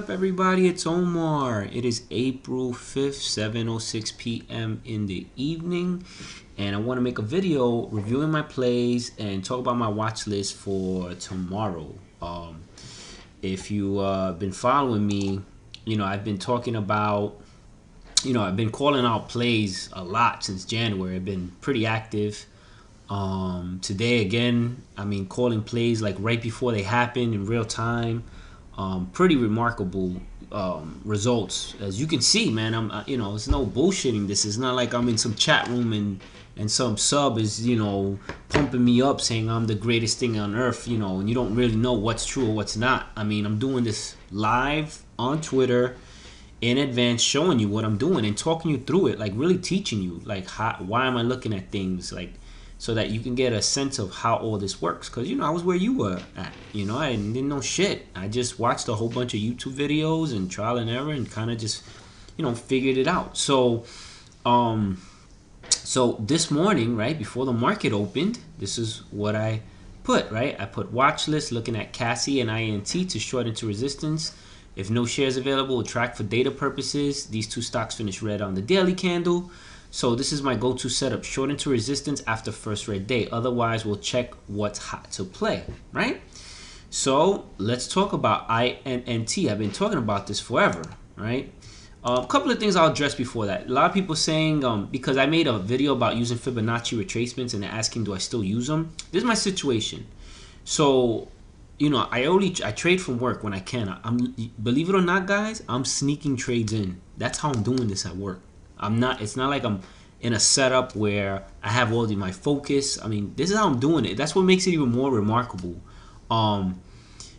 up, everybody? It's Omar. It is April 5th, 7:06 p.m. in the evening, and I want to make a video reviewing my plays and talk about my watch list for tomorrow. If you been following me, I've been talking about, I've been calling out plays a lot since January. I've been pretty active. Today again, calling plays like right before they happen in real time. Pretty remarkable results, as you can see, man. It's no bullshitting. This is not like I'm in some chat room and some sub is pumping me up saying I'm the greatest thing on earth, and you don't really know what's true or what's not. I'm doing this live on Twitter in advance, showing you what I'm doing and talking you through it, like really teaching you like why am I looking at things, like so that you can get a sense of how all this works. Because, I was where you were at. I didn't know shit. I just watched a whole bunch of YouTube videos and trial and error and kind of just, figured it out. So, so this morning, right, before the market opened, this is what I put, right? I put watch list looking at CASI and INT to short into resistance. If no shares available, we'll track for data purposes. These two stocks finished red on the daily candle. So this is my go-to setup, short into resistance after first red day. Otherwise, we'll check what's hot to play, right? So let's talk about INNT. I've been talking about this forever, right? A couple of things I'll address before that. A lot of people saying, because I made a video about using Fibonacci retracements and they're asking, do I still use them? This is my situation. So, I trade from work when I can. Believe it or not, guys, I'm sneaking trades in. That's how I'm doing this at work. It's not like I'm in a setup where I have all my focus. This is how I'm doing it. That's what makes it even more remarkable.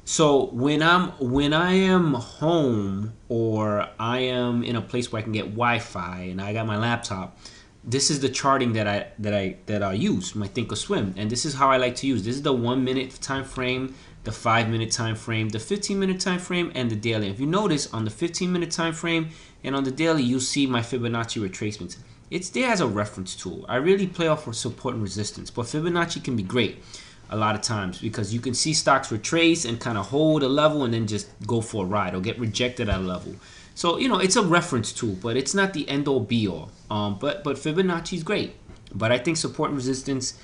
So when I am home or I am in a place where I can get Wi-Fi and I got my laptop, this is the charting that I use, my Thinkorswim, and this is how I like to use. This is the 1 minute time frame, the 5 minute time frame, the 15 minute time frame, and the daily. If you notice on the 15 minute time frame and on the daily, you'll see my Fibonacci retracements. It's there as a reference tool. I really play off for support and resistance, but Fibonacci can be great a lot of times because you can see stocks retrace and kind of hold a level and then just go for a ride or get rejected at a level. So, it's a reference tool, but it's not the end all be all. But Fibonacci is great. But I think support and resistance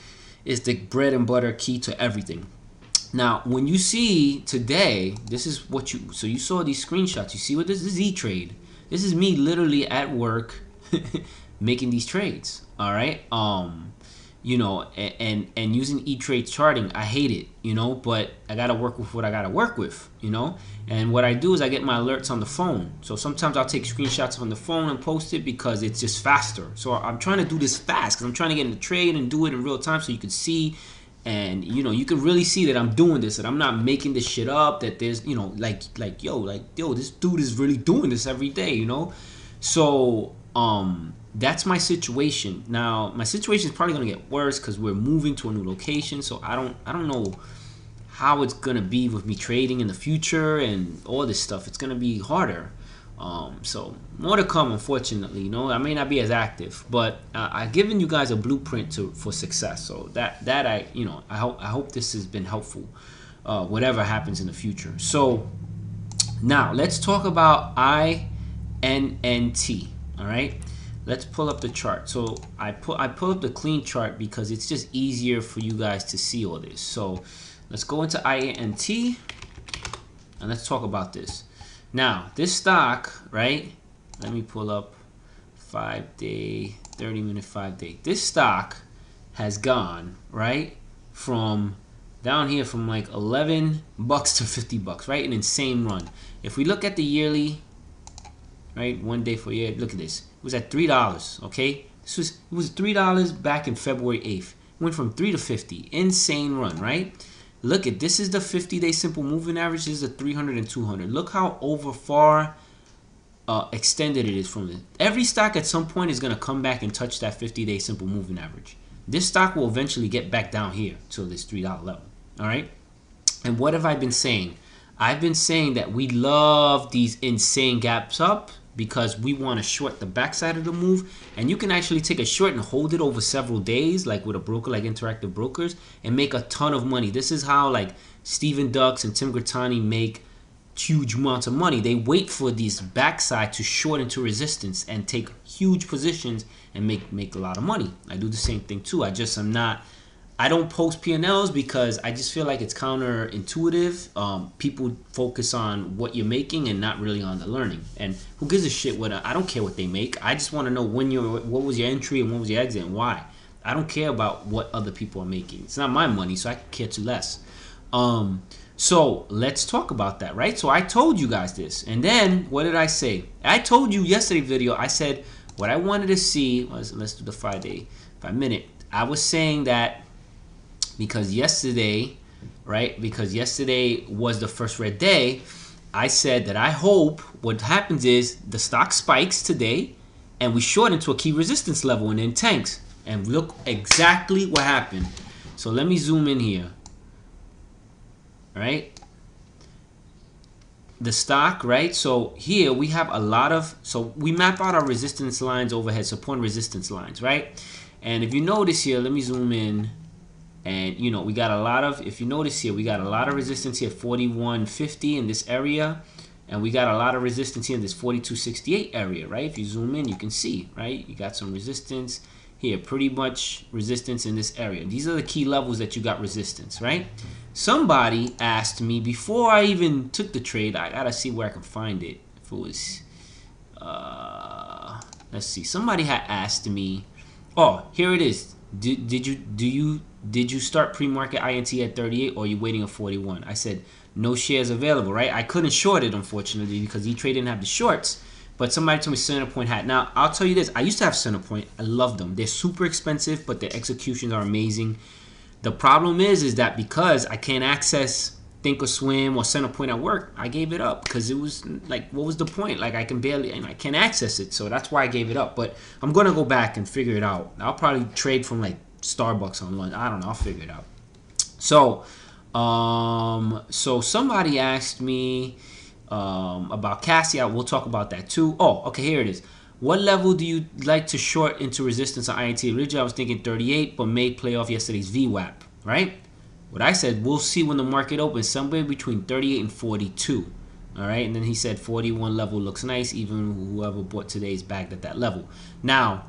is the bread and butter key to everything. Now, when you see today, this is what so you saw these screenshots. You see what this is? E-Trade. This is me literally at work making these trades. All right. And using E-Trade charting, I hate it, but I got to work with what I got to work with, and what I do is I get my alerts on the phone. So sometimes I'll take screenshots on the phone and post it because it's just faster. So I'm trying to do this fast because I'm trying to get in the trade and do it in real time so you can see, and you can really see that I'm doing this, that I'm not making this shit up, that there's, yo, this dude is really doing this every day, So, that's my situation. Now, my situation is probably gonna get worse because we're moving to a new location. So I don't know how it's gonna be with me trading in the future and all this stuff. It's gonna be harder. So more to come, unfortunately. I may not be as active, but I've given you guys a blueprint for success. So that I hope this has been helpful. Whatever happens in the future. So now let's talk about INNT. All right. Let's pull up the chart. So I pull up the clean chart because it's just easier for you guys to see all this. So let's go into INT and let's talk about this. Now, this stock, right? Let me pull up 5-day, 30-minute, 5-day. This stock has gone, right, from down here from like $11 to $50, right? An insane run. If we look at the yearly, right, 1 day for a year, look at this. It was at $3, okay? It was $3 back in February 8th. Went from 3 to 50. Insane run, right? Look at this is the 50-day simple moving average. This is the 300 and 200. Look how far extended it is from it. Every stock at some point is going to come back and touch that 50-day simple moving average. This stock will eventually get back down here to this $3 level, all right? And what have I been saying? I've been saying that we love these insane gaps up because we want to short the backside of the move, and you can actually take a short and hold it over several days, like with a broker like Interactive Brokers, and make a ton of money. This is how like Stephen Ducks and Tim Grattani make huge amounts of money. They wait for these backside to short into resistance and take huge positions and make a lot of money. I do the same thing too. I don't post P&Ls because I just feel like it's counterintuitive. People focus on what you're making and not really on the learning. And who gives a shit what I don't care what they make. I just want to know what was your entry and what was your exit and why. I don't care about what other people are making. It's not my money, so I care too less. So let's talk about that, right? So I told you guys this, and then what did I say? I told you yesterday video. I said what I wanted to see was, let's do the 5 minute. I was saying that because yesterday, right? Because yesterday was the first red day. I said that I hope what happens is the stock spikes today, and we short into a key resistance level and then tanks. And look exactly what happened. So let me zoom in here. Right? The stock, right? So here we have a lot of, so we map out our resistance lines, overhead support and resistance lines, right? And if you notice here, let me zoom in, and you know, we got a lot of, if you notice here, we got a lot of resistance here, 4150 in this area, and we got a lot of resistance here in this 4268 area, right? If you zoom in, you can see, right? You got some resistance here, pretty much resistance in this area. These are the key levels that you got resistance, right? Somebody asked me before I even took the trade. I gotta see where I can find it. If it was, let's see. Somebody had asked me. Oh, here it is. Did you start pre-market INT at 38 or are you waiting at 41? I said no shares available, right? I couldn't short it unfortunately because E-Trade didn't have the shorts. But somebody told me Centerpoint had. Now, I'll tell you this. I used to have Centerpoint. I love them. They're super expensive, but their executions are amazing. The problem is that because I can't access Thinkorswim or Centerpoint at work, I gave it up because it was like, what was the point? Like I can't access it. So that's why I gave it up. But I'm going to go back and figure it out. I'll probably trade from like Starbucks on lunch. I don't know. I'll figure it out. So, so somebody asked me about CASI. We'll talk about that too. Oh, okay, here it is. What level do you like to short into resistance on INT? Originally, I was thinking 38, but may play off yesterday's VWAP, right? What I said, we'll see when the market opens, somewhere between 38 and 42, all right? And then he said 41 level looks nice, even whoever bought today is bagged at that level. Now,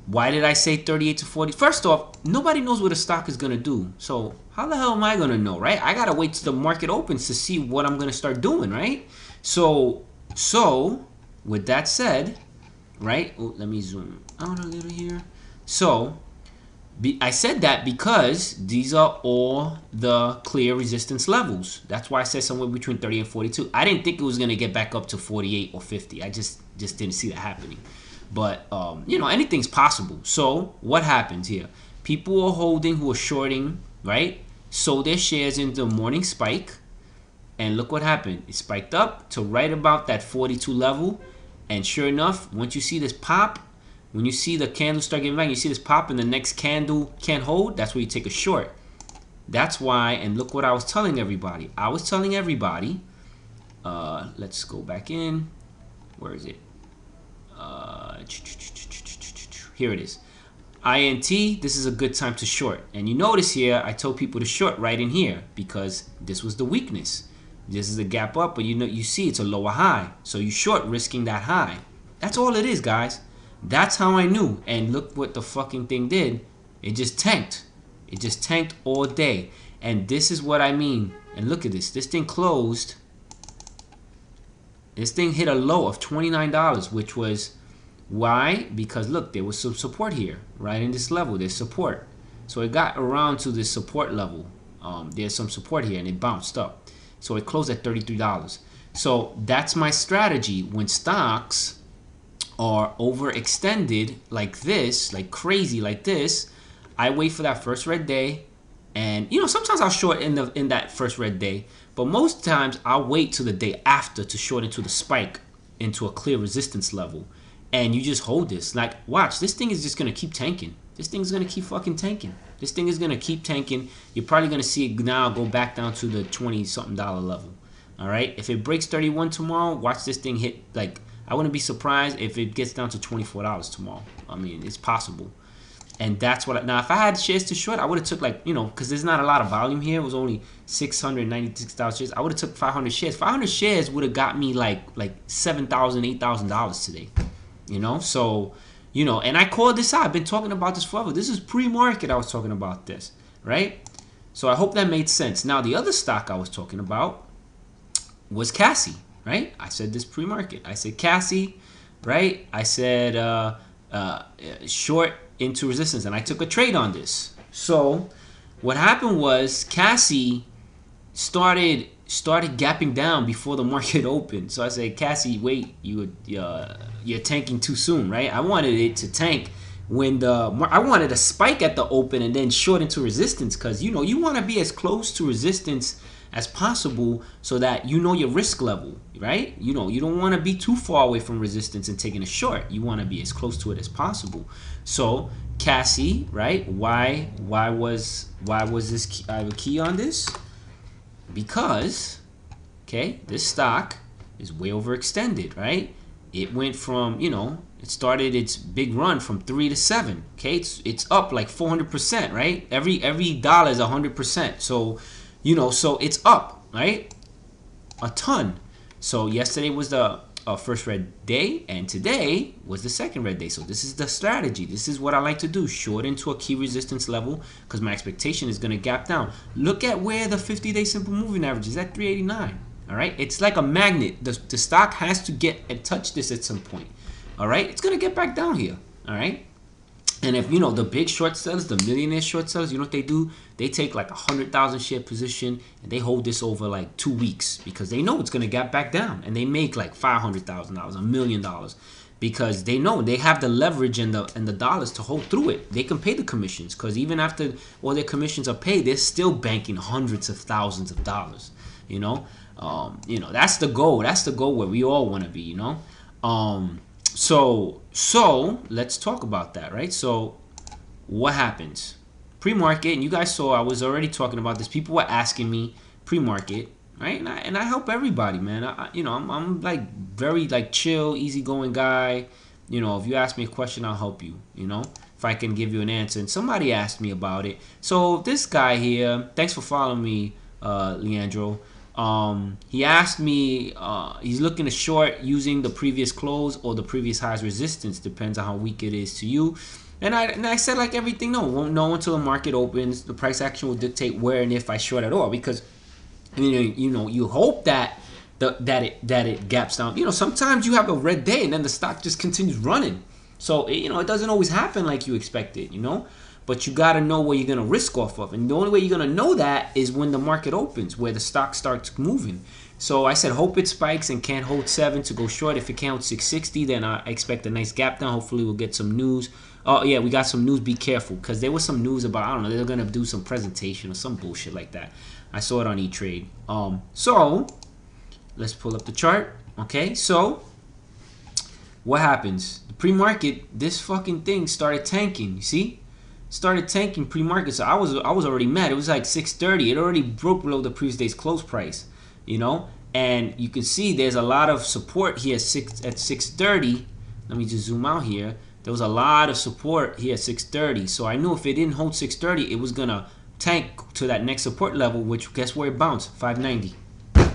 why did I say 38 to 40? First off, nobody knows what a stock is going to do. So how the hell am I going to know, right? I got to wait till the market opens to see what I'm going to start doing, right? So with that said, right? Oh, let me zoom out a little here. So I said that because these are all the clear resistance levels. That's why I said somewhere between 30 and 42. I didn't think it was going to get back up to 48 or 50. I just didn't see that happening. But, you know, anything's possible. So what happens here? People are holding who are shorting, right? Sold their shares into the morning spike. And look what happened. It spiked up to right about that 42 level. And sure enough, once you see this pop, when you see the candle start getting back, you see this pop and the next candle can't hold, that's where you take a short. That's why, and look what I was telling everybody. I was telling everybody, let's go back in. Where is it? Here it is. INT, this is a good time to short. And you notice here, I told people to short right in here because this was the weakness. This is a gap up, but you see it's a lower high. So you short risking that high. That's all it is, guys. That's how I knew. And look what the fucking thing did. It just tanked. It just tanked all day. And this is what I mean. And look at this. This thing closed. This thing hit a low of $29, which was why? Because look, there was some support here, right in this level. There's support. So it got around to this support level. There's some support here and it bounced up. So it closed at $33. So that's my strategy when stocks are overextended like this, like crazy like this. I wait for that first red day, and you know, sometimes I'll short in that first red day, but most times I'll wait till the day after to short into the spike into a clear resistance level. And you just hold this. Like, watch, this thing is just gonna keep tanking. This thing's gonna keep fucking tanking. This thing is gonna keep tanking. You're probably gonna see it now go back down to the $20-something level. All right. If it breaks 31 tomorrow, watch this thing hit. Like, I wouldn't be surprised if it gets down to $24 tomorrow. I mean, it's possible. And that's what now if I had shares to short, I would have took like, you know, because there's not a lot of volume here. It was only 696,000 shares. I would have took 500 shares. 500 shares would have got me like $7,000, $8,000 today. You know, so, you know, and I called this out. I've been talking about this forever. This is pre-market. I was talking about this, right? So I hope that made sense. Now the other stock I was talking about was CASI, right? I said this pre-market. I said CASI, right? I said short into resistance, and I took a trade on this. So what happened was CASI started gapping down before the market opened. So I said, CASI, wait, you're tanking too soon, right? I wanted it to tank when I wanted a spike at the open and then short into resistance, because you know you want to be as close to resistance as possible so that you know your risk level, right? You know, you don't want to be too far away from resistance and taking a short. You want to be as close to it as possible. So CASI, right? Why was this key? I have a key on this because, okay, this stock is way overextended, right? It went from, you know, it started its big run from 3 to 7. Okay, it's up like 400%, right? Every dollar is 100%. So, you know, so it's up, right? A ton. So yesterday was the first red day, and today was the second red day. So this is the strategy. This is what I like to do: short into a key resistance level, because my expectation is going to gap down. Look at where the 50-day simple moving average is at 389. All right, it's like a magnet. The stock has to get and touch this at some point. All right, it's gonna get back down here. All right, and if you know the big short sellers, the millionaire short sellers, you know what they do? They take like 100,000 share position and they hold this over like 2 weeks because they know it's gonna gap back down, and they make like $500,000, $1 million, because they know they have the leverage and the dollars to hold through it. They can pay the commissions, because even after all their commissions are paid, they're still banking hundreds of thousands of dollars. You know, that's the goal. That's the goal where we all want to be. You know, so let's talk about that, right? So what happens pre-market? And you guys saw I was already talking about this. People were asking me pre-market, right? And I help everybody, man. I'm like very like chill, easygoing guy. You know, if you ask me a question, I'll help you. You know, if I can give you an answer. And somebody asked me about it. So this guy here, thanks for following me, Leandro. He asked me, he's looking to short using the previous close or the previous highs resistance, depends on how weak it is to you. And I said, like everything, no, won't know until the market opens. The price action will dictate where and if I short at all, because you hope that it gaps down. You know, sometimes you have a red day and then the stock just continues running. So it doesn't always happen like you expected, you know. But you got to know where you're going to risk off of. And the only way you're going to know that is when the market opens, where the stock starts moving. So I said, hope it spikes and can't hold 7 to go short. If it can't hold 660, then I expect a nice gap down. Hopefully we'll get some news. Oh, yeah, we got some news. Be careful, because there was some news about, I don't know, they're going to do some presentation or some bullshit like that. I saw it on E-Trade. So let's pull up the chart. Okay, so what happens? The pre-market, this fucking thing started tanking, you see? Started tanking pre-market, so I was already mad. It was like 630. It already broke below the previous day's close price, you know. And you can see there's a lot of support here at 630. Let me just zoom out here. There was a lot of support here at 630. So I knew if it didn't hold 630, it was gonna tank to that next support level, which guess where it bounced? 590.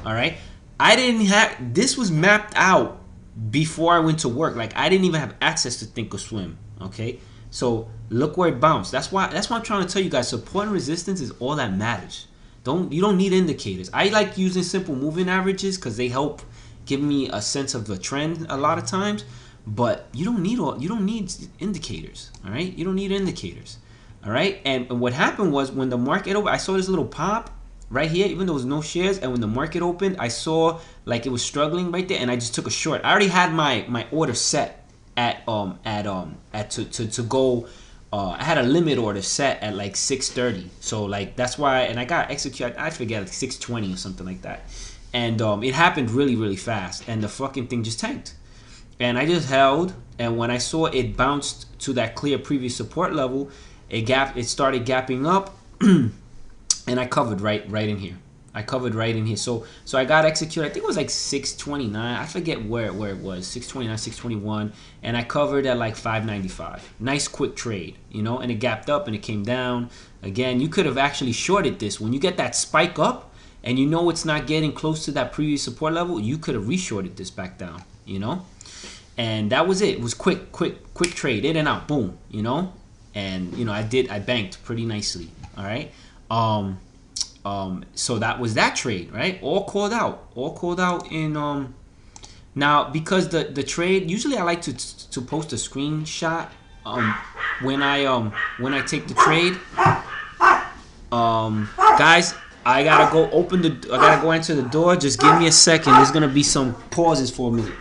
All right. I didn't have this was mapped out before I went to work. Like I didn't even have access to Thinkorswim. Okay. So look where it bounced. That's why I'm trying to tell you guys, support and resistance is all that matters. You don't need indicators. I like using simple moving averages because they help give me a sense of the trend a lot of times. But you don't need indicators. All right, you don't need indicators. All right, and what happened was when the market opened, I saw this little pop right here, even though there was no shares. And when the market opened, I saw like it was struggling right there, and I just took a short. I already had my order set to go. I had a limit order set at like 630, so like that's why, and I got executed. I forget, like 620 or something like that, and it happened really fast, and the fucking thing just tanked, and I just held, and when I saw it bounced to that clear previous support level, it started gapping up, and I covered right in here. I covered right in here. So I got executed. I think it was like 629. I forget where it was. 629, 621, and I covered at like 595. Nice quick trade, you know. And it gapped up and it came down. Again, you could have actually shorted this when you get that spike up, and you know it's not getting close to that previous support level. You could have reshorted this back down, you know. And that was it. It was quick trade, in and out, boom, you know. And you know, I banked pretty nicely. All right. So that was that trade, right? All called out in now, because the trade, usually I like to post a screenshot when I take the trade. Guys, I gotta go answer the door. Just give me a second. There's gonna be some pauses for a minute.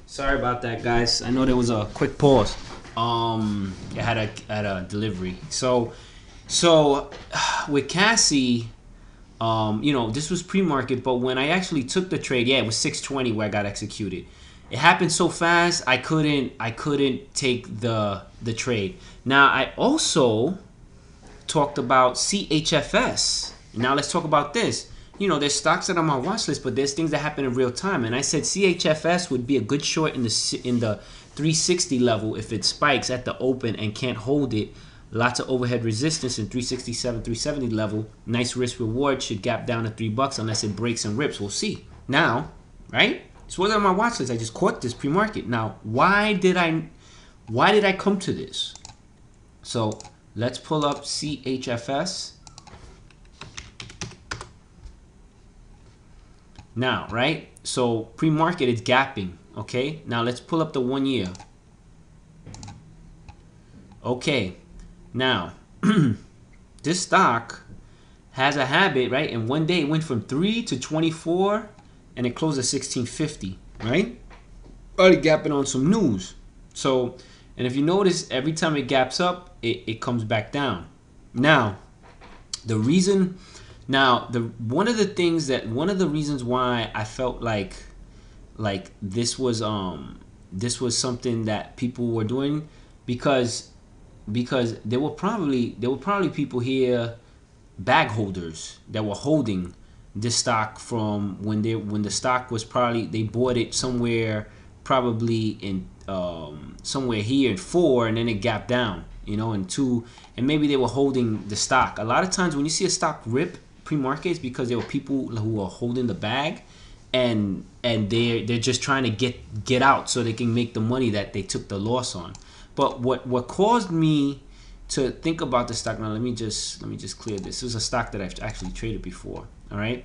Sorry about that, guys. I know there was a quick pause. I had a delivery. So with CASI, you know, this was pre-market, but when I actually took the trade, yeah, it was 620 where I got executed. It happened so fast, I couldn't take the trade. Now I also talked about CHFS. Now let's talk about this. You know, there's stocks that are on my watch list, but there's things that happen in real time. And I said CHFS would be a good short in the 360 level if it spikes at the open and can't hold it. Lots of overhead resistance in 367, 370 level. Nice risk reward, should gap down to $3 unless it breaks and rips. We'll see. Now, right? So what's on my watch list? I just caught this pre-market. Now, why did I come to this? So let's pull up CHFS. Now, right? So pre-market is gapping. Okay. Now let's pull up the 1 year. Okay. Now, this stock has a habit, right? And one day it went from 3 to 24, and it closed at 1650, right? Already gapping on some news. So, and if you notice, every time it gaps up, it comes back down. Now, the reason. Now, one of the reasons why I felt like this was something that people were doing, because there were probably people here, bag holders, that were holding this stock from when the stock was probably, they bought it somewhere probably in somewhere here in 4, and then it gapped down, you know, in 2, and maybe they were holding the stock. A lot of times when you see a stock rip pre-market, it's because there were people who are holding the bag, and they're just trying to get out so they can make the money that they took the loss on. But what caused me to think about the stock, now let me just clear this. This is a stock that I've actually traded before. All right,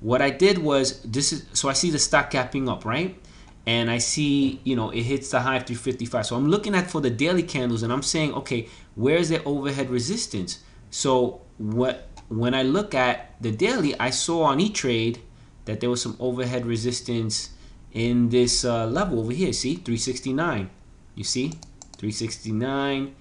what I did was, so I see the stock gapping up, right? And I see, you know, it hits the high of 355. So I'm looking at for the daily candles, and I'm saying, okay, where is the overhead resistance? So when I look at the daily, I saw on E-Trade that there was some overhead resistance in this level over here. See, 369. You see, 369,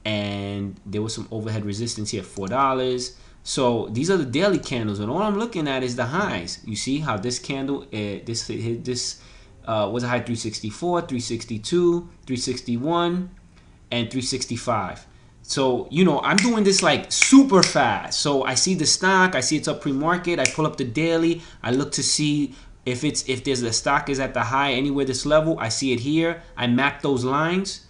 and there was some overhead resistance here, $4. So these are the daily candles, and all I'm looking at is the highs. You see how this candle, this was a high 364, 362, 361, and 365. So, you know, I'm doing this like super fast. So I see the stock, I see it's up pre-market, I pull up the daily, I look to see if there's the stock is at the high anywhere this level. I see it here. I map those lines,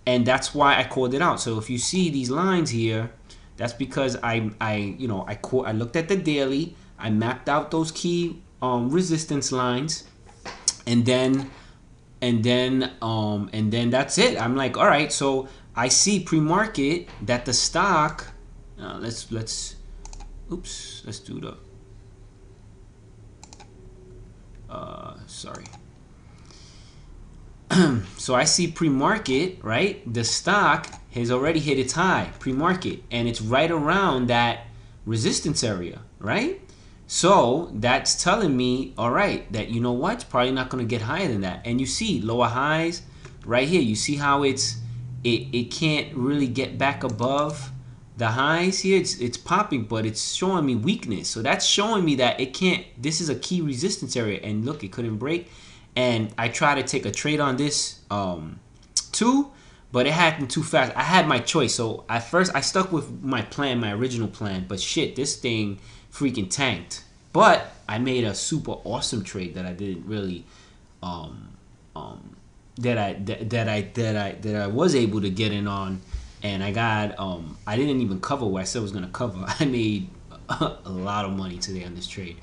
and that's why I called it out. So if you see these lines here, that's because I looked at the daily, I mapped out those key resistance lines, and then that's it. I'm like, all right, so I see pre-market that the stock, let's do the sorry. So I see pre-market, right? The stock has already hit its high pre-market, and it's right around that resistance area, right? So that's telling me, all right, that you know what, it's probably not going to get higher than that. And you see lower highs right here. You see how it can't really get back above the highs here. It's popping, but it's showing me weakness. So that's showing me that it can't. This is a key resistance area, and look, it couldn't break. And I tried to take a trade on this too, but it happened too fast. I had my choice. So at first I stuck with my plan, my original plan, but shit, this thing freaking tanked. But I made a super awesome trade that I didn't really that I was able to get in on, and I got I didn't even cover what I said I was gonna cover. I made a lot of money today on this trade.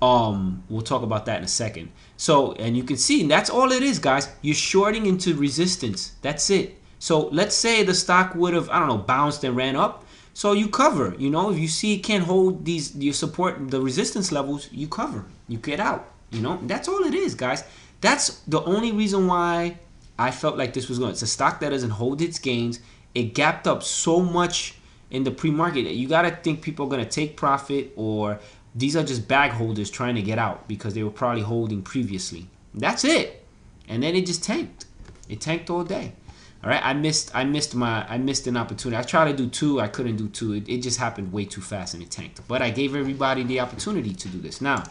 We'll talk about that in a second. So, and you can see, and that's all it is, guys. You're shorting into resistance. That's it. So let's say the stock would have, I don't know, bounced and ran up. So you cover, you know, if you see it can't hold these, you support the resistance levels, you cover, you get out, you know. That's all it is, guys. That's the only reason why I felt like this was going. It's a stock that doesn't hold its gains. It gapped up so much in the pre-market that you got to think people are going to take profit, or these are just bag holders trying to get out because they were probably holding previously. That's it. And then it just tanked. It tanked all day. All right, I missed an opportunity. I tried to do two, I couldn't do two. It just happened way too fast and it tanked. But I gave everybody the opportunity to do this. Now,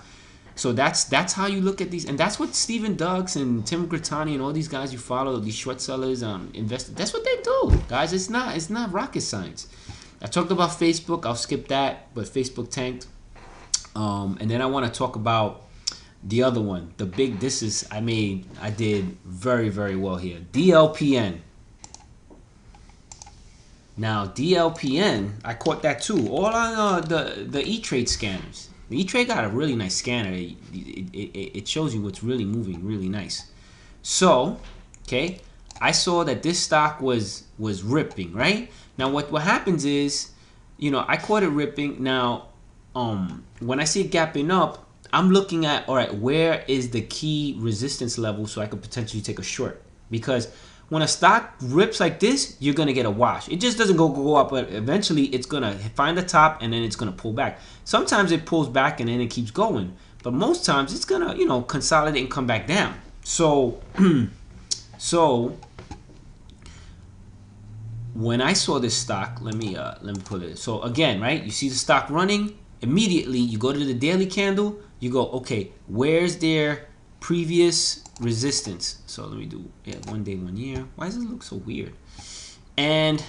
so that's how you look at these, and that's what Stephen Duggs and Tim Grittani and all these guys you follow, these short sellers, investors. That's what they do, guys. It's not rocket science. I talked about Facebook. I'll skip that, but Facebook tanked. And then I want to talk about the other one, the big. I did very, very well here. DLPN. Now DLPN, I caught that too. All on the E-Trade scanners. The E-Trade got a really nice scanner. It shows you what's really moving really nice. So, okay, I saw that this stock was ripping, right? Now what happens is, you know, I caught it ripping. Now, when I see it gapping up, I'm looking at, all right, where is the key resistance level so I could potentially take a short? Because when a stock rips like this, you're going to get a wash. It just doesn't go up, but eventually it's going to find the top and then it's going to pull back. Sometimes it pulls back and then it keeps going. But most times it's going to, you know, consolidate and come back down. So, when I saw this stock, let me pull it. So again, right, you see the stock running, immediately you go to the daily candle, you go, okay, where's their previous resistance? So let me do 1 day, 1 year. Why does it look so weird? And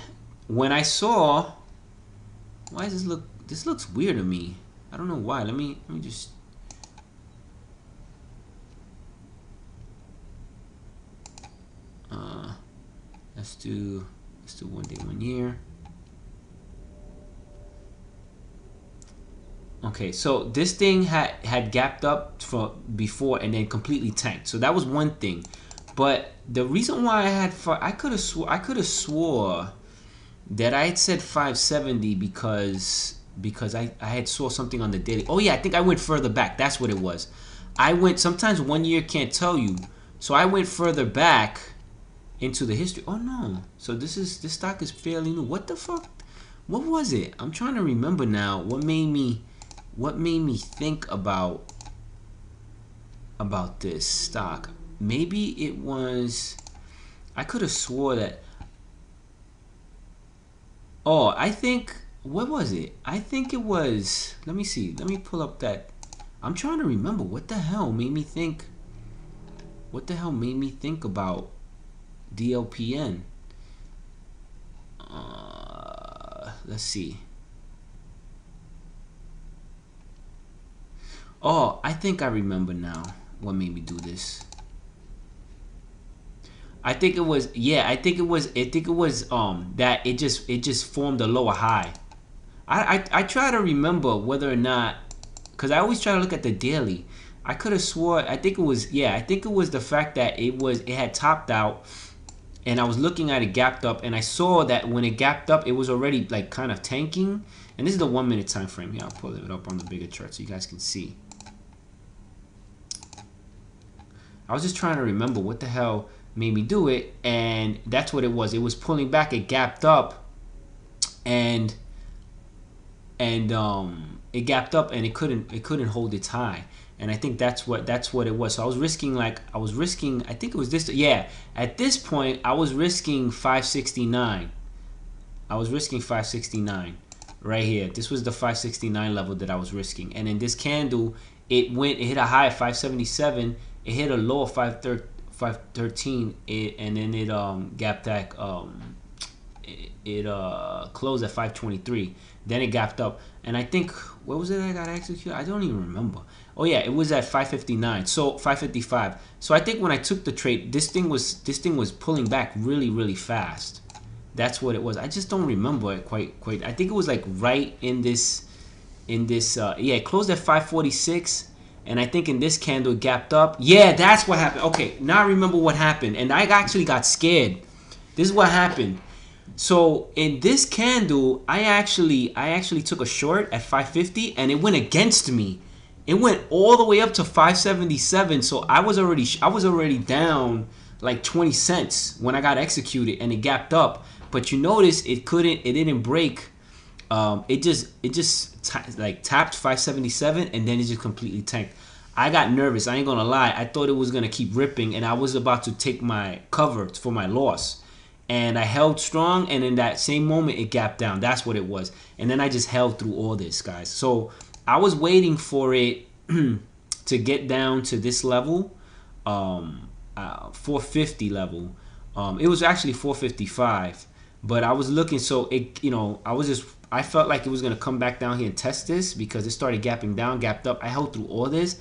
when I saw, why does this looks weird to me. I don't know why. Let me just let's do 1 day, 1 year. Okay, so this thing had gapped up for before and then completely tanked. So that was one thing. But the reason why I could have swore that I had said 570 because I had saw something on the daily. Oh yeah, I think I went further back. That's what it was. I went, sometimes 1 year can't tell you. So I went further back into the history. Oh no. So this stock is fairly new. What the fuck? What was it? I'm trying to remember now. What made me think about this stock? Maybe it was, I could have swore that. Oh, I think, what was it? I think it was, let me see. Let me pull up that. I'm trying to remember what the hell made me think. What the hell made me think about DLPN? Let's see. Oh, I think I remember now what made me do this. I think it was, yeah, I think it was that it just formed a lower high. I try to remember whether or not, because I always try to look at the daily. I could have swore, I think it was, yeah, I think it was the fact that it had topped out, and I was looking at it gapped up, and I saw that when it gapped up, it was already like kind of tanking. And this is the 1 minute time frame here. I'll pull it up on the bigger chart so you guys can see. I was just trying to remember what the hell made me do it, and that's what it was. It was pulling back, it gapped up, and it gapped up, and it couldn't hold its high. And I think that's what it was. So I was risking, I think it was this, yeah, at this point I was risking 569. I was risking 569 right here. This was the 569 level that I was risking. And in this candle, it hit a high of 577, it hit a low of 513, and then it gapped back, it closed at 523. Then it gapped up, and I think, what was it I got executed? I don't even remember. Oh yeah, it was at 559, so 555. So I think when I took the trade, this thing was pulling back really fast. That's what it was. I just don't remember it quite. I think it was like right in this yeah, it closed at 546, and I think in this candle it gapped up. Yeah, that's what happened. Okay, now I remember what happened, and I actually got scared. This is what happened. So in this candle, I actually took a short at 550, and it went against me. It went all the way up to 577. So I was already down like 20 cents when I got executed, and it gapped up. But you notice it didn't break. It just tapped 577, and then it just completely tanked. I got nervous. I ain't gonna lie. I thought it was gonna keep ripping, and I was about to take my cover for my loss. And I held strong, and in that same moment, it gapped down. That's what it was. And then I just held through all this, guys. So I was waiting for it to get down to this level, 450 level. It was actually 455, but I was looking. So it, I felt like it was gonna come back down here and test this because it started gapping down, gapped up. I held through all this.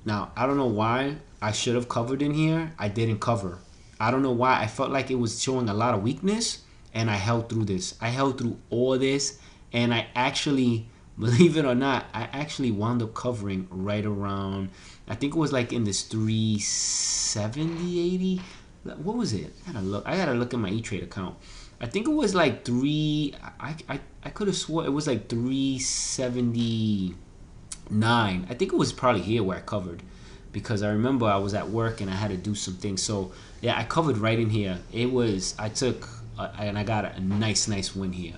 Now I don't know why I should have covered in here. I didn't cover. I don't know why. I felt like it was showing a lot of weakness, and I held through this. I held through all this, and I actually, believe it or not, I actually wound up covering right around, I think it was like in this 370, 80. What was it? I gotta look at my E-Trade account. I think it was like I could have swore it was like 379. I think it was probably here where I covered, because I remember I was at work and I had to do some things. So yeah, I covered right in here. I took and I got a nice win here.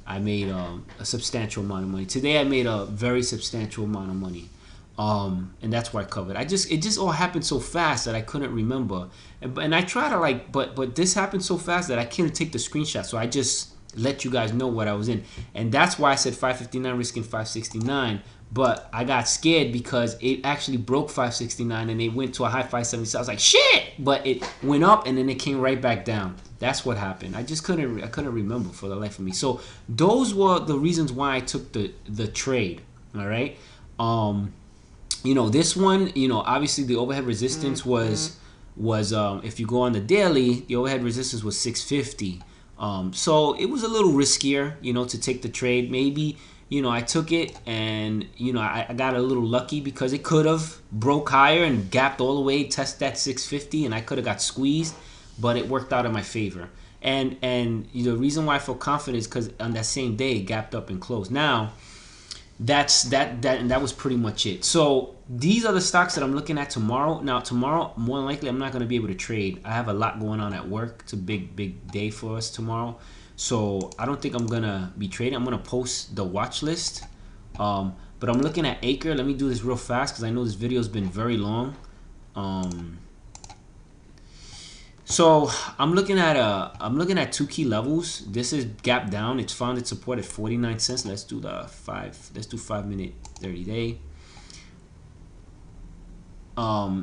I made a substantial amount of money today. I made a very substantial amount of money, and that's where I covered. It just all happened so fast that I couldn't remember, and I try to but this happened so fast that I couldn't take the screenshot. So I just let you guys know what I was in, and that's why I said 559 risking 569. But I got scared because it actually broke 569 and it went to a high 576. I was like, shit! But it went up and then it came right back down. That's what happened. I couldn't remember for the life of me. So those were the reasons why I took the trade. All right. This one, obviously the overhead resistance was if you go on the daily, the overhead resistance was 650. So it was a little riskier, to take the trade. Maybe, I took it, and, I got a little lucky because it could have broke higher and gapped all the way, test that 650, and I could have got squeezed, but it worked out in my favor. And the reason why I feel confident is because on that same day, it gapped up and closed. Now, that was pretty much it. So these are the stocks that I'm looking at tomorrow. Now, tomorrow, more than likely, I'm not going to be able to trade. I have a lot going on at work. It's a big day for us tomorrow. So I don't think I'm going to be trading. I'm going to post the watch list. But I'm looking at Acre. Let me do this real fast because I know this video has been very long. So I'm looking at two key levels. This is gap down. It's found its support at 49 cents. Let's do 5 minute 30 day.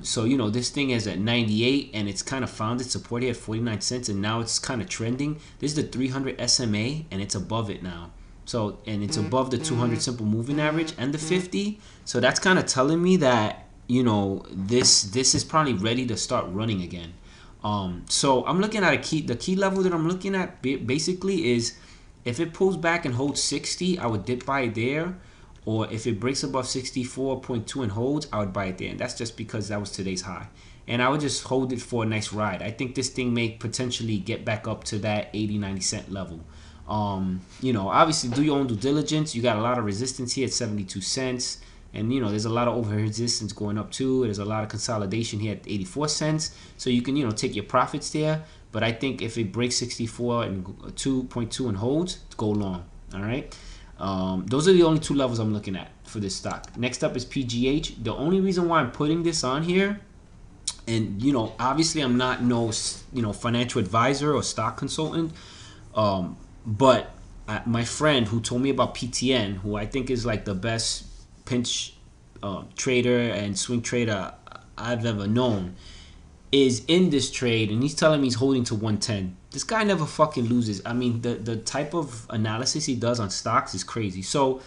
So you know, this thing is at 98 and it's kind of found its support here at 49 cents, and now it's kind of trending. This is the 300 SMA and it's above it now. So, and it's above the 200 simple moving average and the 50. So that's kind of telling me that, you know, this is probably ready to start running again. So I'm looking at the key level that I'm looking at basically is if it pulls back and holds 60, I would dip buy it there. Or if it breaks above 64.2 and holds, I would buy it there. And that's just because that was today's high. And I would just hold it for a nice ride. I think this thing may potentially get back up to that 80-90 cent level. You know, obviously do your own due diligence. You got a lot of resistance here at 72 cents. And, you know, there's a lot of overhead resistance going up too. There's a lot of consolidation here at 84 cents. So you can, you know, take your profits there. But I think if it breaks 64 and 2.2 and holds, go long. All right. Those are the only two levels I'm looking at for this stock. Next up is PGH. The only reason why I'm putting this on here, and, you know, obviously I'm not no, you know, financial advisor or stock consultant. But my friend who told me about PTN, who I think is like the best pinch trader and swing trader I've ever known, is in this trade, and he's telling me he's holding to 110. This guy never fucking loses. I mean, the type of analysis he does on stocks is crazy. So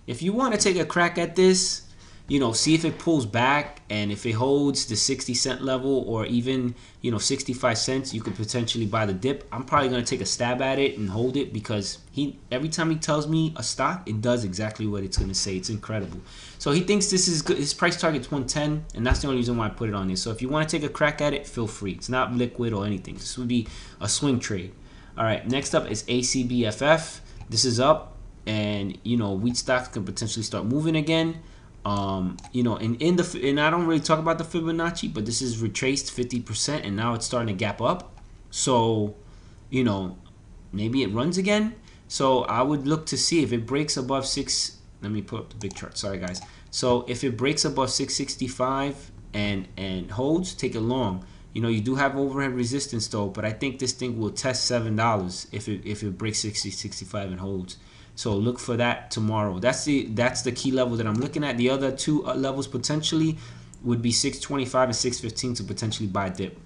if you want to take a crack at this, you know, see if it pulls back, and if it holds the 60 cent level or even, you know, 65 cents, you could potentially buy the dip. I'm probably going to take a stab at it and hold it because every time he tells me a stock, it does exactly what it's going to say. It's incredible. So he thinks this is good. His price target's 110, and that's the only reason why I put it on this. So if you want to take a crack at it, feel free. It's not liquid or anything. This would be a swing trade. All right, next up is ACBFF. This is up, and, you know, wheat stocks can potentially start moving again. You know, and I don't really talk about the Fibonacci, but this is retraced 50%, and now it's starting to gap up. So, you know, maybe it runs again. So I would look to see if it breaks above let me put up the big chart. Sorry, guys. So if it breaks above 665 and holds, take it long. You know, you do have overhead resistance though, but I think this thing will test $7 if it breaks 60-65 and holds. So look for that tomorrow. That's the key level that I'm looking at. The other two levels potentially would be 625 and 615 to potentially buy a dip.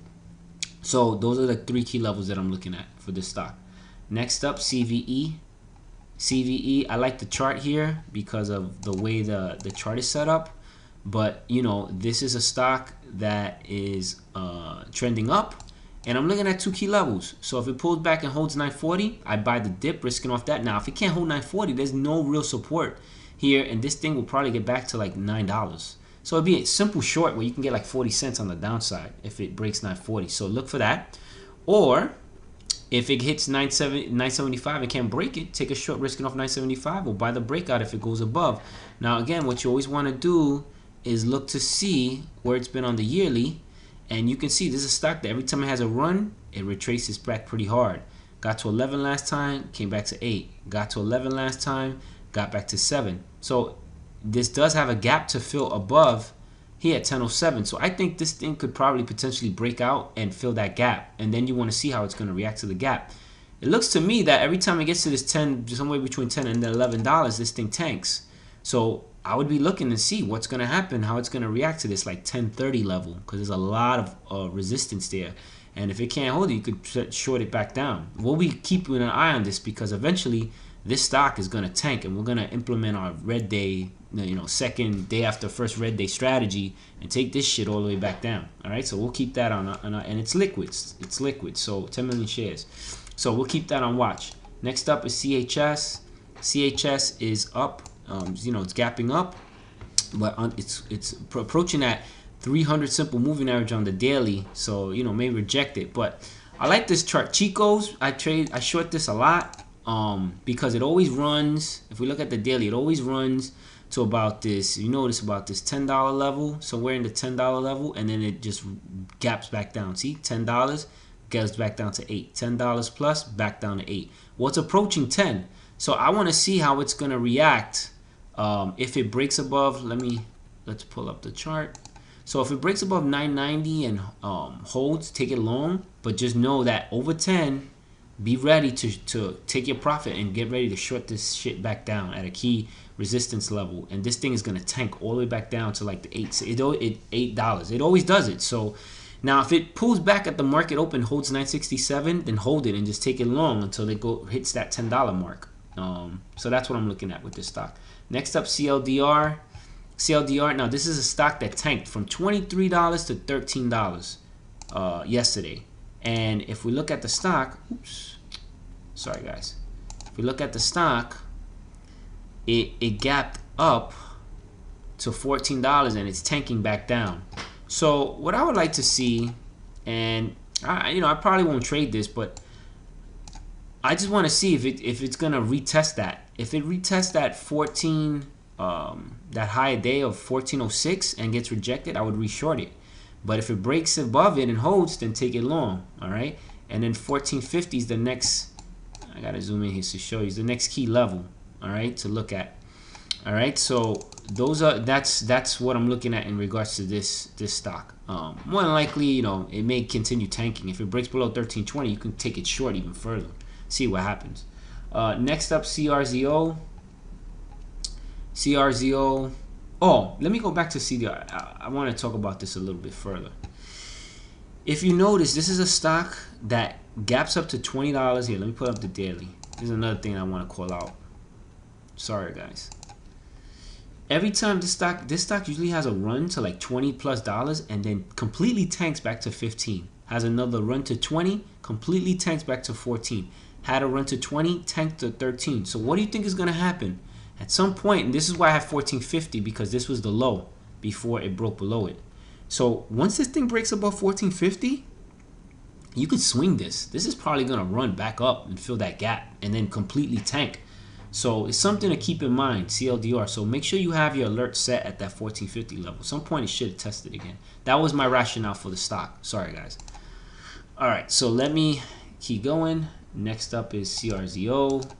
So those are the three key levels that I'm looking at for this stock. Next up, CVE. CVE, I like the chart here because of the way the chart is set up. But, you know, this is a stock that is trending up. And I'm looking at two key levels. So if it pulls back and holds 940, I buy the dip, risking off that. Now, if it can't hold 940, there's no real support here. And this thing will probably get back to like $9. So it'd be a simple short where you can get like 40 cents on the downside if it breaks 940. So look for that. Or if it hits 975 and can't break it, take a short risking off 975 or buy the breakout if it goes above. Now, again, what you always want to do is look to see where it's been on the yearly. And you can see this is a stock that every time it has a run, it retraces back pretty hard. Got to 11 last time, came back to 8. Got to 11 last time, got back to 7. So this does have a gap to fill above here at 1007. So I think this thing could probably potentially break out and fill that gap. And then you want to see how it's going to react to the gap. It looks to me that every time it gets to this 10, somewhere between 10 and $11, this thing tanks. So I would be looking to see what's going to happen, how it's going to react to this like 1030 level, because there's a lot of resistance there. And if it can't hold it, you could short it back down. We'll be keeping an eye on this because eventually this stock is going to tank, and we're going to implement our red day, you know, second day after first red day strategy and take this shit all the way back down. All right, so we'll keep that on and it's liquid. It's liquid, so 10 million shares. So we'll keep that on watch. Next up is CHS. CHS is up. You know, it's gapping up, but it's approaching that 300 simple moving average on the daily. So, you know, may reject it, but I like this chart. Chico's, I short this a lot because it always runs. If we look at the daily, it always runs to about this. You notice about this $10 level. So we're in the $10 level, and then it just gaps back down. See, $10 goes back down to 8. $10 plus back down to 8. Well, it's approaching 10. So I want to see how it's gonna react. If it breaks above, let's pull up the chart. So if it breaks above 990 and holds, take it long, but just know that over 10, be ready to take your profit and get ready to short this shit back down at a key resistance level. And this thing is gonna tank all the way back down to like the $8. It always does it. So now if it pulls back at the market open, holds 967, then hold it and just take it long until it hits that $10 mark. So that's what I'm looking at with this stock. Next up, CLDR. CLDR, now this is a stock that tanked from $23 to $13 yesterday. And if we look at the stock, oops, sorry guys. If we look at the stock, it gapped up to $14 and it's tanking back down. So what I would like to see, and I probably won't trade this, but I just want to see if it's gonna retest that. If it retests that 14, that high day of 1406 and gets rejected, I would reshort it. But if it breaks above it and holds, then take it long. All right, and then 1450 is the next. I gotta zoom in here to show you. Is the next key level. All right, to look at. All right, so that's what I'm looking at in regards to this stock. More than likely, it may continue tanking. If it breaks below 1320, you can take it short even further. See what happens. Next up, CRZO. CRZO. Oh, let me go back to CDR. I want to talk about this a little bit further. If you notice, this is a stock that gaps up to $20. Here, let me put up the daily. This is another thing I want to call out. Sorry, guys. Every time this stock usually has a run to like $20+ and then completely tanks back to 15. Has another run to 20, completely tanks back to 14. Had a run to 20, tanked to 13. So what do you think is going to happen? At some point, and this is why I have 1450, because this was the low before it broke below it. So once this thing breaks above 1450, you could swing this. This is probably going to run back up and fill that gap and then completely tank. So it's something to keep in mind, CLDR. So make sure you have your alert set at that 1450 level. At some point, it should have tested again. That was my rationale for the stock. Sorry, guys. All right, so let me keep going. Next up is CRZO.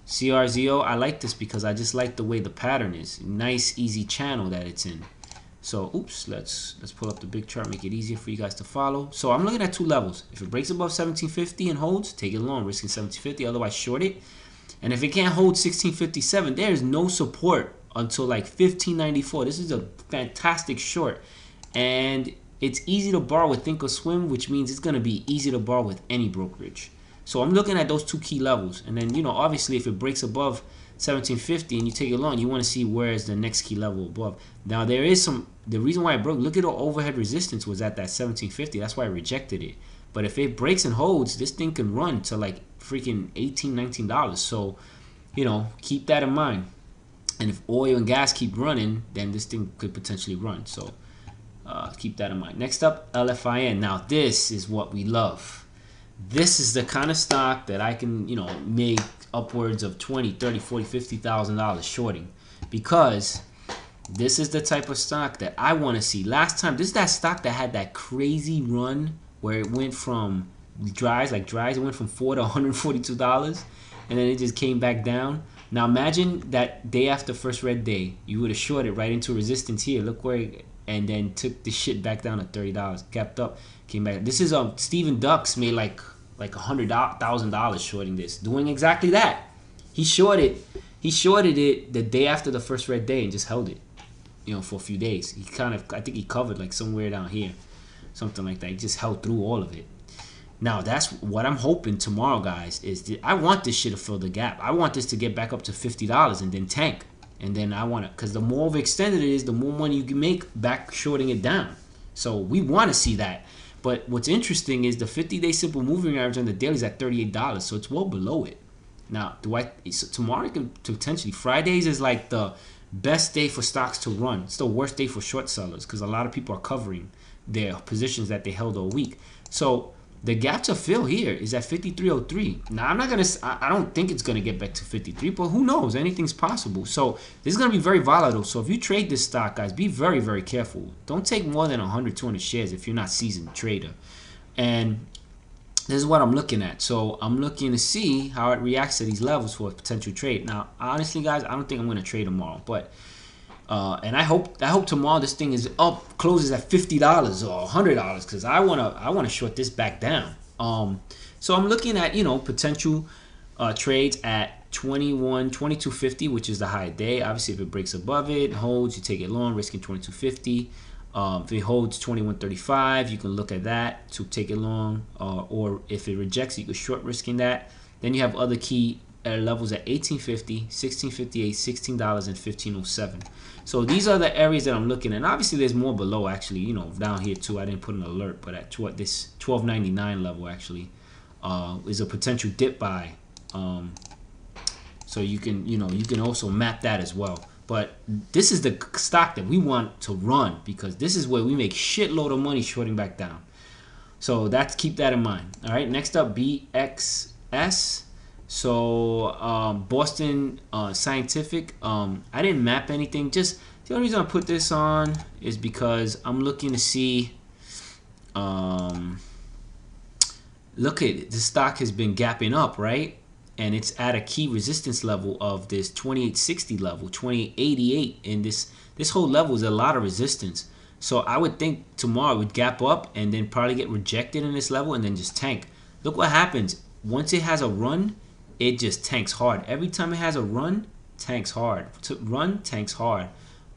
CRZO, I like this because I just like the way the pattern is. Nice, easy channel that it's in. So, oops, let's pull up the big chart, make it easier for you guys to follow. So I'm looking at two levels. If it breaks above 1750 and holds, take it long, risking 1750, otherwise short it. And if it can't hold 1657, there is no support until like 1594. This is a fantastic short. And it's easy to borrow with Thinkorswim, which means it's going to be easy to borrow with any brokerage. So I'm looking at those two key levels. And then, obviously if it breaks above 1750 and you take it long, you want to see where is the next key level above. Now there is the reason why it broke, look at the overhead resistance was at that 1750. That's why I rejected it. But if it breaks and holds, this thing can run to like freaking $18, $19. So, keep that in mind. And if oil and gas keep running, then this thing could potentially run. So keep that in mind. Next up, LFIN. Now this is what we love. This is the kind of stock that I can, make upwards of $20, $30, $40, $50,000 shorting, because this is the type of stock that I want to see. Last time, this is that stock that had that crazy run where it went from dries, it went from $4 to $142, and then it just came back down. Now imagine that day after first red day, you would have shorted right into resistance here. Look where it, and then took the shit back down to $30, kept up, came back. This is Steven Ducks made like $100,000 shorting this, doing exactly that. He shorted it the day after the first red day and just held it, for a few days. He I think he covered like somewhere down here, something like that. He just held through all of it. Now that's what I'm hoping tomorrow, guys. I want this shit to fill the gap. I want this to get back up to $50 and then tank. And then I want to, because the more overextended it is, the more money you can make back shorting it down. So we want to see that. But what's interesting is the 50-day simple moving average on the daily is at $38, so it's well below it. Now, so tomorrow can potentially, Fridays is like the best day for stocks to run. It's the worst day for short sellers because a lot of people are covering their positions that they held all week. So the gap to fill here is at 53.03. Now I don't think it's gonna get back to 53, but who knows? Anything's possible. So this is gonna be very volatile. So if you trade this stock, guys, be very, very careful. Don't take more than 100, 200 shares if you're not a seasoned trader. And this is what I'm looking at. So I'm looking to see how it reacts to these levels for a potential trade. Now, honestly, guys, I don't think I'm gonna trade tomorrow, but And I hope tomorrow this thing is up, closes at $50 or $100, because I wanna short this back down. So I'm looking at, you know, potential trades at 2250, which is the high day. Obviously, if it breaks above it, holds, you take it long, risking 2250. If it holds 2135, you can look at that to take it long, or if it rejects, you can short, risking that. Then you have other key levels at 1850, 1658, $16, and 1507. So these are the areas that I'm looking at. And obviously, there's more below, actually, you know, down here too. I didn't put an alert, but at this 1299 level, actually, is a potential dip buy. So you can, you know, you can also map that as well. But this is the stock that we want to run, because this is where we make shitload of money shorting back down. So that's, keep that in mind. All right, next up, BXS. So Boston Scientific. I didn't map anything. Just the only reason I put this on is because I'm looking to see. Look at it. The stock has been gapping up, right? And it's at a key resistance level of this 2860 level, 2888, and this whole level is a lot of resistance. So I would think tomorrow it would gap up and then probably get rejected in this level and then just tank. Look what happens once it has a run. It just tanks hard. Every time it has a run, tanks hard. Run, tanks hard.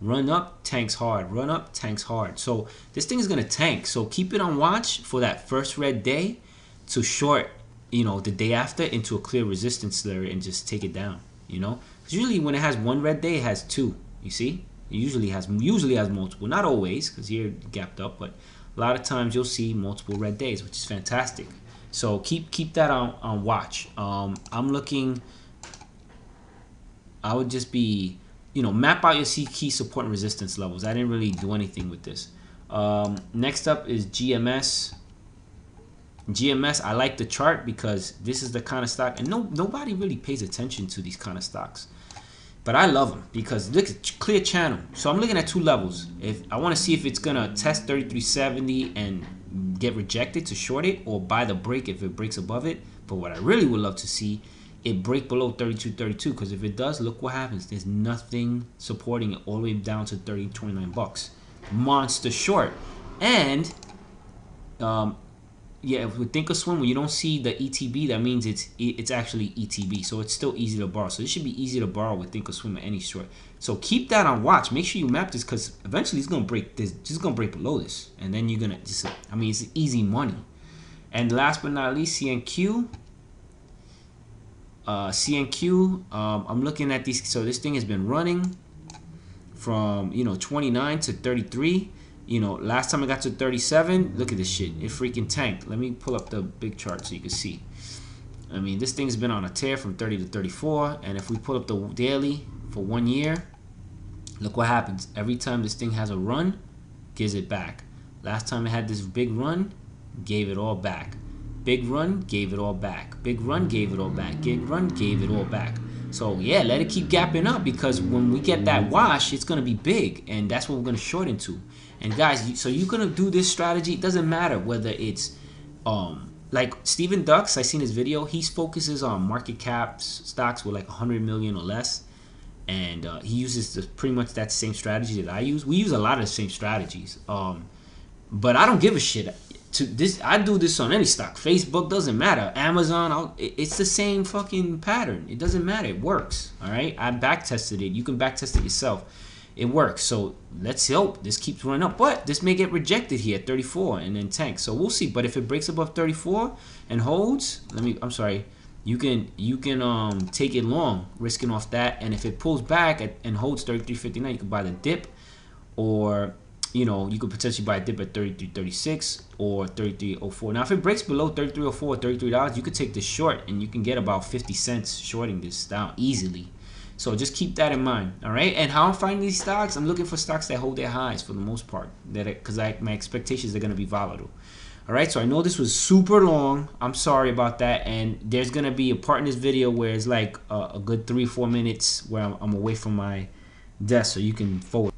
Run up, tanks hard. Run up, tanks hard. So this thing is gonna tank. So keep it on watch for that first red day to short, you know, the day after into a clear resistance there and just take it down, you know. Because usually when it has one red day, it has two. You see, it usually has multiple. Not always, because here it gapped up, but a lot of times you'll see multiple red days, which is fantastic. So keep that on watch. I'm looking. I would just be, you know, map out your key support and resistance levels. I didn't really do anything with this. Next up is GMS. GMS, I like the chart because this is the kind of stock, and nobody really pays attention to these kind of stocks, but I love them because look at clear channel. So I'm looking at two levels. If I want to see if it's gonna test 3370 and get rejected to short it, or buy the break if it breaks above it. But what I really would love to see, it break below 3232, because if it does, look what happens. There's nothing supporting it all the way down to 29 bucks. Monster short. And yeah, with Thinkorswim, when you don't see the ETB, that means it's actually ETB, so it's still easy to borrow. So this should be easy to borrow with Thinkorswim at any short. So keep that on watch. Make sure you map this, because eventually it's gonna break this. Just gonna break below this, and then you're gonna just. I mean, it's easy money. And last but not least, CNQ. I'm looking at these. So this thing has been running from 29 to 33. Last time I got to 37, look at this shit. It freaking tanked. Let me pull up the big chart so you can see. I mean, this thing's been on a tear from 30 to 34. And if we pull up the daily for 1 year, look what happens. Every time this thing has a run, gives it back. Last time it had this big run, gave it all back. Big run, gave it all back. Big run, gave it all back. Big run, gave it all back. So yeah, let it keep gapping up, because when we get that wash, it's going to be big. And that's what we're going to short into. And guys, so you're gonna do this strategy. It doesn't matter whether it's like Steven Ducks. I seen his video. He focuses on market caps stocks with like 100 million or less, and he uses pretty much that same strategy that I use. We use a lot of the same strategies, but I don't give a shit. I do this on any stock. Facebook, doesn't matter. Amazon, it's the same fucking pattern. It doesn't matter. It works. All right. I back tested it. You can back test it yourself. It works. So let's hope this keeps running up. But this may get rejected here at 34 and then tank. So we'll see. But if it breaks above 34 and holds, you can take it long, risking off that. And if it pulls back and holds 33.59, you can buy the dip, or you could potentially buy a dip at 33.36 or 33.04. Now if it breaks below 33.04 or $33, you could take this short and you can get about 50 cents shorting this down easily. So just keep that in mind, all right? And how I'm finding these stocks, I'm looking for stocks that hold their highs for the most part, because my expectations are going to be volatile. All right, so I know this was super long. I'm sorry about that. And there's going to be a part in this video where it's like a good 3-4 minutes where I'm away from my desk, so you can forward.